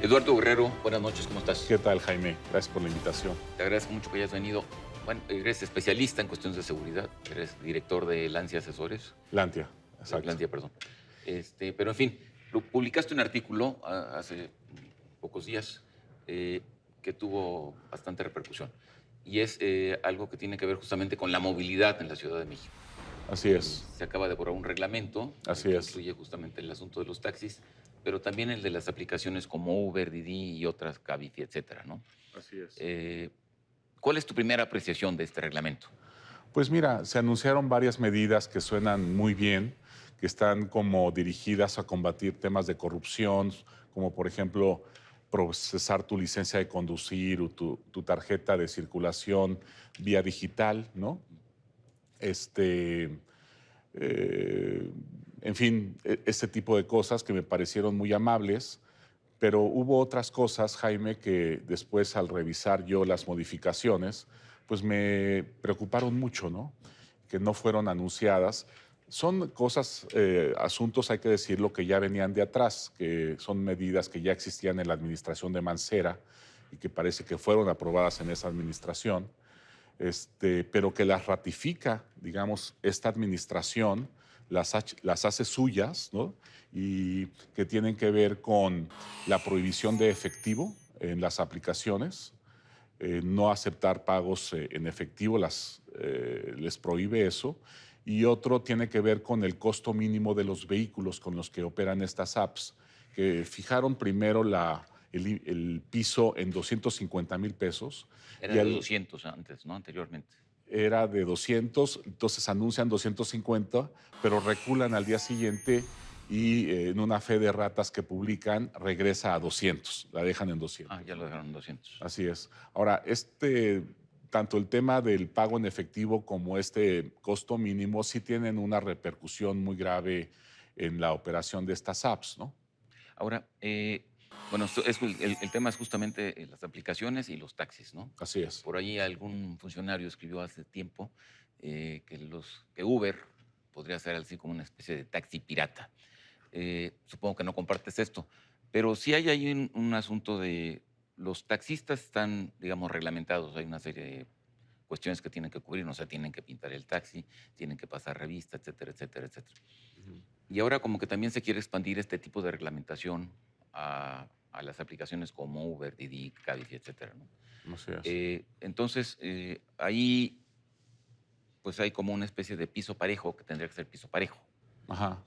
Eduardo Guerrero, buenas noches, ¿cómo estás? ¿Qué tal, Jaime? Gracias por la invitación. Te agradezco mucho que hayas venido. Bueno, eres especialista en cuestiones de seguridad, eres director de Lancia Asesores, Lantia, exacto. Lantia, perdón. Pero en fin, publicaste un artículo hace pocos días eh, que tuvo bastante repercusión y es algo que tiene que ver justamente con la movilidad en la Ciudad de México. Así es, Se acaba de elaborar un reglamento así que es. incluye justamente el asunto de los taxis, pero también el de las aplicaciones como Uber, Didi y otras, Cabify, etcétera, ¿no? Así es. Eh, ¿Cuál es tu primera apreciación de este reglamento? Pues mira, se anunciaron varias medidas que suenan muy bien, que están como dirigidas a combatir temas de corrupción, como por ejemplo procesar tu licencia de conducir o tu tarjeta de circulación vía digital, ¿no? Este, eh, en fin, este tipo de cosas que me parecieron muy amables. Pero hubo otras cosas, Jaime, que después al revisar yo las modificaciones, pues me preocuparon mucho, ¿no? Que no fueron anunciadas. Son cosas, asuntos, hay que decirlo, que ya venían de atrás, que son medidas que ya existían en la administración de Mancera y que parece que fueron aprobadas en esa administración, pero que las ratifica, digamos, esta administración, las hace suyas, ¿no? Y que tienen que ver con la prohibición de efectivo en las aplicaciones, no aceptar pagos en efectivo, les prohíbe eso. Y otro tiene que ver con el costo mínimo de los vehículos con los que operan estas apps, que fijaron primero el piso en 250,000 pesos Era y de al, 200 antes, ¿no? Anteriormente. era de 200, entonces anuncian 250, pero reculan al día siguiente y en una fe de ratas que publican regresa a 200, la dejan en Ah, 200, ya lo ¿no? dejaron en 200. Así es. Ahora, tanto el tema del pago en efectivo como este costo mínimo sí tienen una repercusión muy grave en la operación de estas apps, ¿no? Ahora, bueno, el tema es justamente las aplicaciones y los taxis, ¿no? Así es. Por ahí algún funcionario escribió hace tiempo que Uber podría ser así como una especie de taxi pirata. Supongo que no compartes esto, pero sí hay ahí un asunto de los taxistas están, digamos, reglamentados. Hay una serie de cuestiones que tienen que cubrir, no sé, tienen que pintar el taxi, tienen que pasar revista, etcétera, etcétera, etcétera. Ujú. Y ahora como que también se quiere expandir este tipo de reglamentación a las aplicaciones como Uber, Didi, Cabify, etcétera, ¿no? Así es. Entonces, ahí pues hay como una especie de piso parejo que tendría que ser piso parejo. Ajá.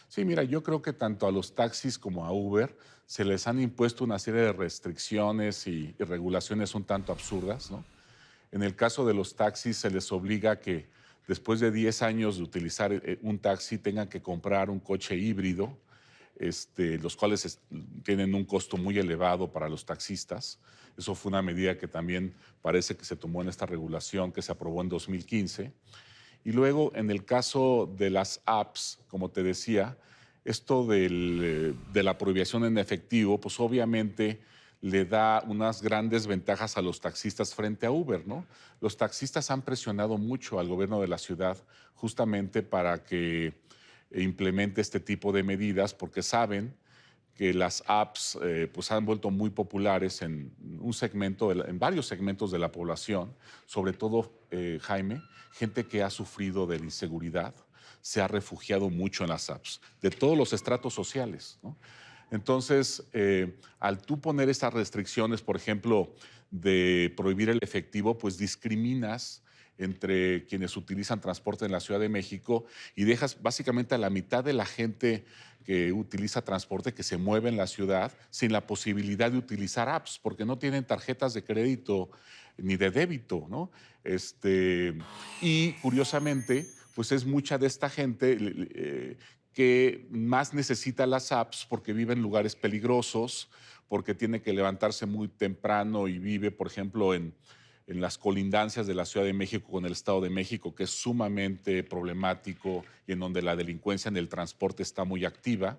Sí, mira, yo creo que tanto a los taxis como a Uber se les han impuesto una serie de restricciones y regulaciones un tanto absurdas, ¿no? En el caso de los taxis se les obliga a que después de 10 años de utilizar un taxi tengan que comprar un coche híbrido, los cuales tienen un costo muy elevado para los taxistas. Eso fue una medida que también parece que se tomó en esta regulación que se aprobó en 2015. Y luego, en el caso de las apps, como te decía, esto de la prohibición en efectivo, pues obviamente le da unas grandes ventajas a los taxistas frente a Uber, ¿no? Los taxistas han presionado mucho al gobierno de la ciudad justamente para que implemente este tipo de medidas porque saben que las apps pues han vuelto muy populares en un segmento, en varios segmentos de la población, sobre todo, Jaime, gente que ha sufrido de la inseguridad, se ha refugiado mucho en las apps, de todos los estratos sociales, ¿no? Entonces, al tú poner estas restricciones, por ejemplo, de prohibir el efectivo, pues discriminas entre quienes utilizan transporte en la Ciudad de México y dejas básicamente a la mitad de la gente que utiliza transporte, que se mueve en la ciudad, sin la posibilidad de utilizar apps, porque no tienen tarjetas de crédito ni de débito, ¿no? Y curiosamente, pues es mucha de esta gente que más necesita las apps porque vive en lugares peligrosos, porque tiene que levantarse muy temprano y vive, por ejemplo, en las colindancias de la Ciudad de México con el Estado de México, que es sumamente problemático y en donde la delincuencia en el transporte está muy activa.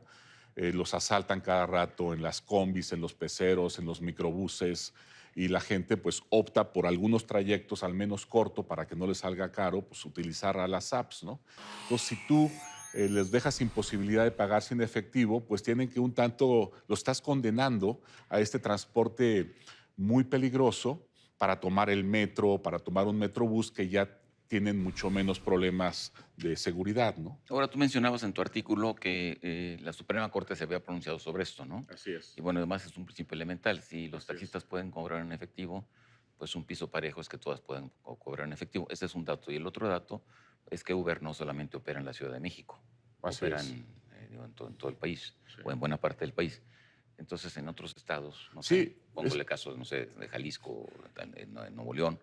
Los asaltan cada rato en las combis, en los peceros, en los microbuses, y la gente pues opta por algunos trayectos al menos corto para que no les salga caro, pues utilizar a las apps, ¿no? Entonces, si tú les dejas sin posibilidad de pagar sin efectivo, pues tienen que un tanto, lo estás condenando a este transporte muy peligroso para tomar el metro, para tomar un metrobús que ya tienen mucho menos problemas de seguridad, ¿no? Ahora, tú mencionabas en tu artículo que la Suprema Corte se había pronunciado sobre esto, ¿no? Así es, Y bueno, además es un principio elemental. Si los así es, taxistas pueden cobrar en efectivo, pues un piso parejo es que todas puedan cobrar en efectivo. Ese es un dato. Y el otro dato es que Uber no solamente opera en la Ciudad de México, así opera es. digo, en todo el país Sí, o en buena parte del país. Entonces, en otros estados, no sé, sí, pongo el caso, no sé, de Jalisco, en Nuevo León,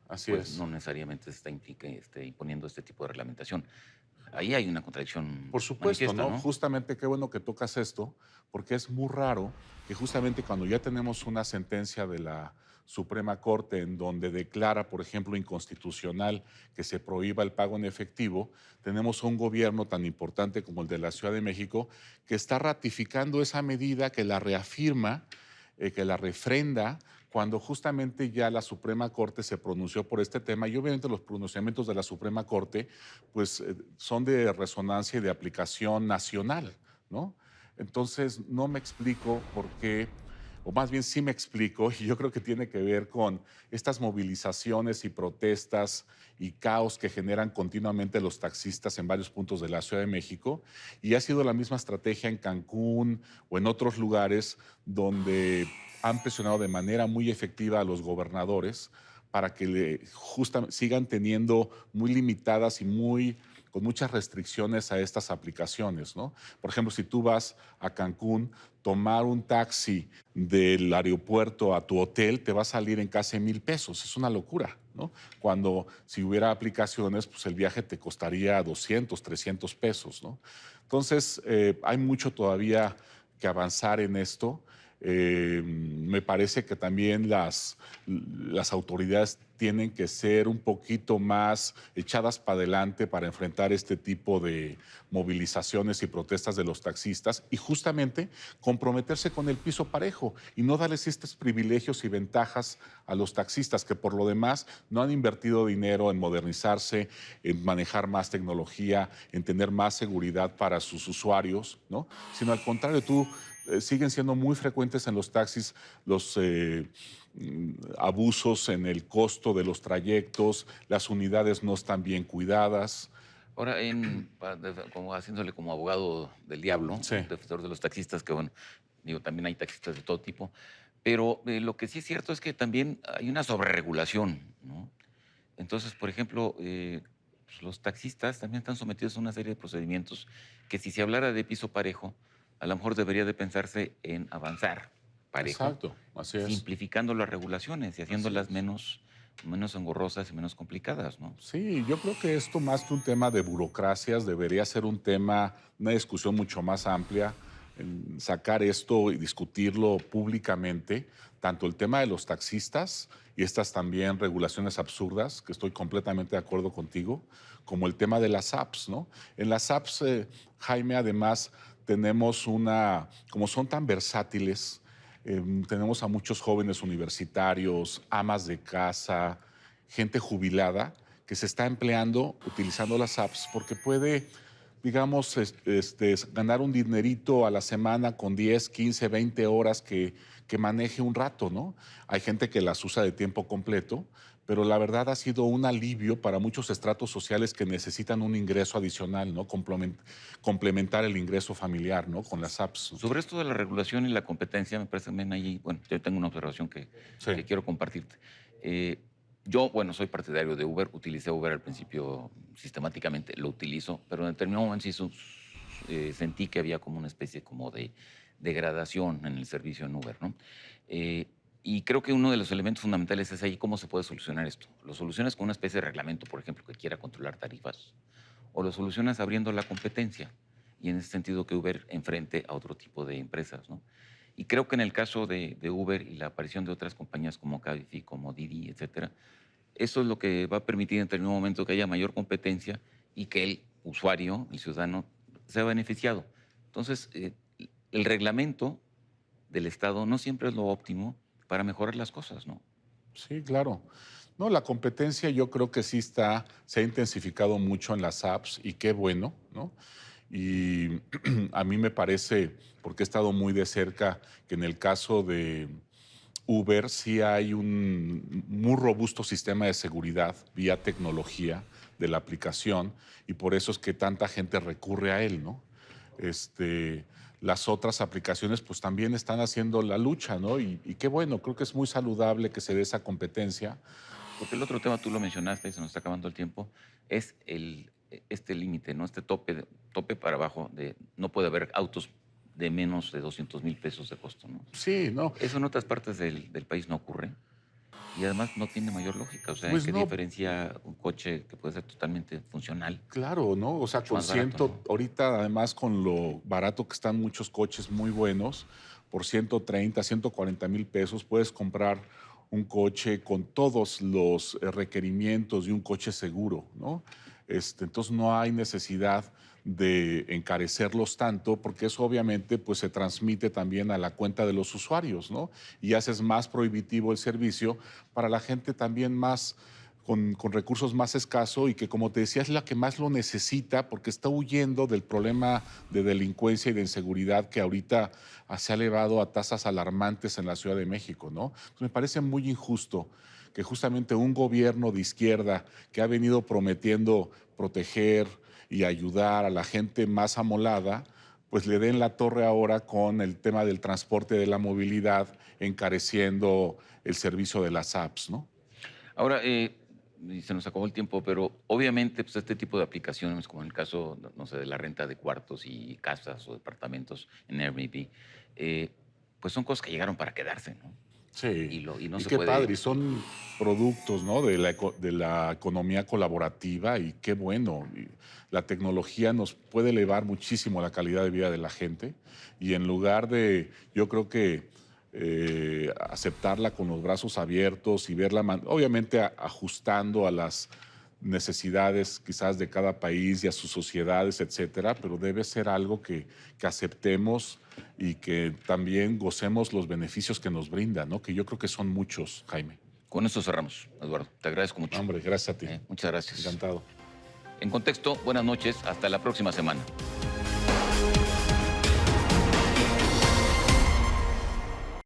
así pues es. no necesariamente se está imponiendo este tipo de reglamentación. Ahí hay una contradicción Por supuesto, manifiesta, ¿no? ¿no? Justamente qué bueno que tocas esto, porque es muy raro que justamente cuando ya tenemos una sentencia de la Suprema Corte en donde declara, por ejemplo, inconstitucional que se prohíba el pago en efectivo, tenemos un gobierno tan importante como el de la Ciudad de México que está ratificando esa medida, que la reafirma, que la refrenda, cuando justamente ya la Suprema Corte se pronunció por este tema y obviamente los pronunciamientos de la Suprema Corte pues son de resonancia y de aplicación nacional, ¿no? Entonces no me explico por qué, o más bien sí me explico, y yo creo que tiene que ver con estas movilizaciones y protestas y caos que generan continuamente los taxistas en varios puntos de la Ciudad de México, y ha sido la misma estrategia en Cancún o en otros lugares donde han presionado de manera muy efectiva a los gobernadores para que sigan teniendo muy limitadas y con muchas restricciones a estas aplicaciones, ¿no? Por ejemplo, si tú vas a Cancún, tomar un taxi del aeropuerto a tu hotel te va a salir en casi 1,000 pesos. Es una locura, ¿no? Cuando si hubiera aplicaciones, pues el viaje te costaría 200, 300 pesos, ¿no? Entonces, hay mucho todavía que avanzar en esto. Me parece que también las autoridades tienen que ser un poquito más echadas para adelante para enfrentar este tipo de movilizaciones y protestas de los taxistas y justamente comprometerse con el piso parejo y no darles estos privilegios y ventajas a los taxistas que por lo demás no han invertido dinero en modernizarse, en manejar más tecnología, en tener más seguridad para sus usuarios, ¿no? Sino al contrario, siguen siendo muy frecuentes en los taxis los abusos en el costo de los trayectos, las unidades no están bien cuidadas. Ahora, como haciéndole como abogado del diablo, Sí, defensor de los taxistas, que bueno, digo, también hay taxistas de todo tipo, pero lo que sí es cierto es que también hay una sobreregulación, ¿no? Entonces, por ejemplo, pues, los taxistas también están sometidos a una serie de procedimientos que si se hablara de piso parejo, a lo mejor debería de pensarse en avanzar parejo, exacto, así es, simplificando las regulaciones y así haciéndolas es. menos engorrosas y menos complicadas, ¿no? Sí, yo creo que esto más que un tema de burocracias debería ser un tema, una discusión mucho más amplia, en sacar esto y discutirlo públicamente, tanto el tema de los taxistas y estas también regulaciones absurdas, que estoy completamente de acuerdo contigo, como el tema de las apps, ¿no? En las apps, Jaime, además tenemos como son tan versátiles, tenemos a muchos jóvenes universitarios, amas de casa, gente jubilada que se está empleando utilizando las apps porque puede, digamos, ganar un dinerito a la semana con 10, 15, 20 horas que maneje un rato, ¿no? Hay gente que las usa de tiempo completo, pero la verdad ha sido un alivio para muchos estratos sociales que necesitan un ingreso adicional, ¿no? Complementar el ingreso familiar, ¿no? Con las apps. Sobre esto de la regulación y la competencia, me parece también ahí, bueno, yo tengo una observación Sí, que quiero compartirte. Yo, bueno, soy partidario de Uber, utilicé Uber al principio sistemáticamente, lo utilizo, pero en determinado momento sí sentí que había como una especie como de degradación en el servicio en Uber, ¿no? Eh, y creo que uno de los elementos fundamentales es ahí cómo se puede solucionar esto. Lo solucionas con una especie de reglamento, por ejemplo, que quiera controlar tarifas, o lo solucionas abriendo la competencia y en ese sentido que Uber enfrente a otro tipo de empresas, ¿no? Y creo que en el caso de Uber y la aparición de otras compañías como Cabify, como Didi, etcétera, eso es lo que va a permitir en determinado momento que haya mayor competencia y que el usuario, el ciudadano, sea beneficiado. Entonces, el reglamento del Estado no siempre es lo óptimo para mejorar las cosas, ¿no? sí, claro. No, la competencia yo creo que sí se ha intensificado mucho en las apps y qué bueno, ¿no? Y a mí me parece, porque he estado muy de cerca, que en el caso de Uber sí hay un muy robusto sistema de seguridad vía tecnología de la aplicación y por eso es que tanta gente recurre a él, ¿no? Este, las otras aplicaciones pues también están haciendo la lucha, ¿no? Y qué bueno, creo que es muy saludable que se dé esa competencia. Porque el otro tema, tú lo mencionaste y se nos está acabando el tiempo, es este límite, ¿no? Este tope, tope para abajo de no puede haber autos de menos de 200,000 pesos de costo, ¿no? Sí, no, Eso en otras partes del país no ocurre y además no tiene mayor lógica. O sea, ¿en pues qué no, diferencia un coche que puede ser totalmente funcional, claro, ¿no? O sea, mucho más barato, ¿no? ahorita además con lo barato que están muchos coches muy buenos, por 130, 140,000 pesos puedes comprar un coche con todos los requerimientos de un coche seguro, ¿no? Entonces no hay necesidad de encarecerlos tanto porque eso obviamente pues se transmite también a la cuenta de los usuarios, ¿no? Y haces más prohibitivo el servicio para la gente también más con recursos más escasos y que, como te decía, es la que más lo necesita porque está huyendo del problema de delincuencia y de inseguridad que ahorita se ha elevado a tasas alarmantes en la Ciudad de México, ¿no? Entonces, me parece muy injusto que justamente un gobierno de izquierda que ha venido prometiendo proteger y ayudar a la gente más amolada, pues le den la torre ahora con el tema del transporte de la movilidad, encareciendo el servicio de las apps, ¿no? Ahora, y se nos acabó el tiempo, pero obviamente pues, este tipo de aplicaciones, como en el caso, no sé, de la renta de cuartos y casas o departamentos en Airbnb, eh, pues son cosas que llegaron para quedarse, ¿no? Sí, Y no y se qué padre, y puede. son productos, ¿no? De la economía colaborativa y qué bueno. Y la tecnología nos puede elevar muchísimo la calidad de vida de la gente y en lugar de, yo creo que aceptarla con los brazos abiertos y verla, obviamente ajustando a las necesidades quizás de cada país y a sus sociedades, etcétera, pero debe ser algo que aceptemos y que también gocemos los beneficios que nos brinda, ¿no? Que yo creo que son muchos, Jaime. Con esto cerramos, Eduardo. Te agradezco mucho. Hombre, gracias a ti. Muchas gracias. Encantado. En contexto, buenas noches. Hasta la próxima semana.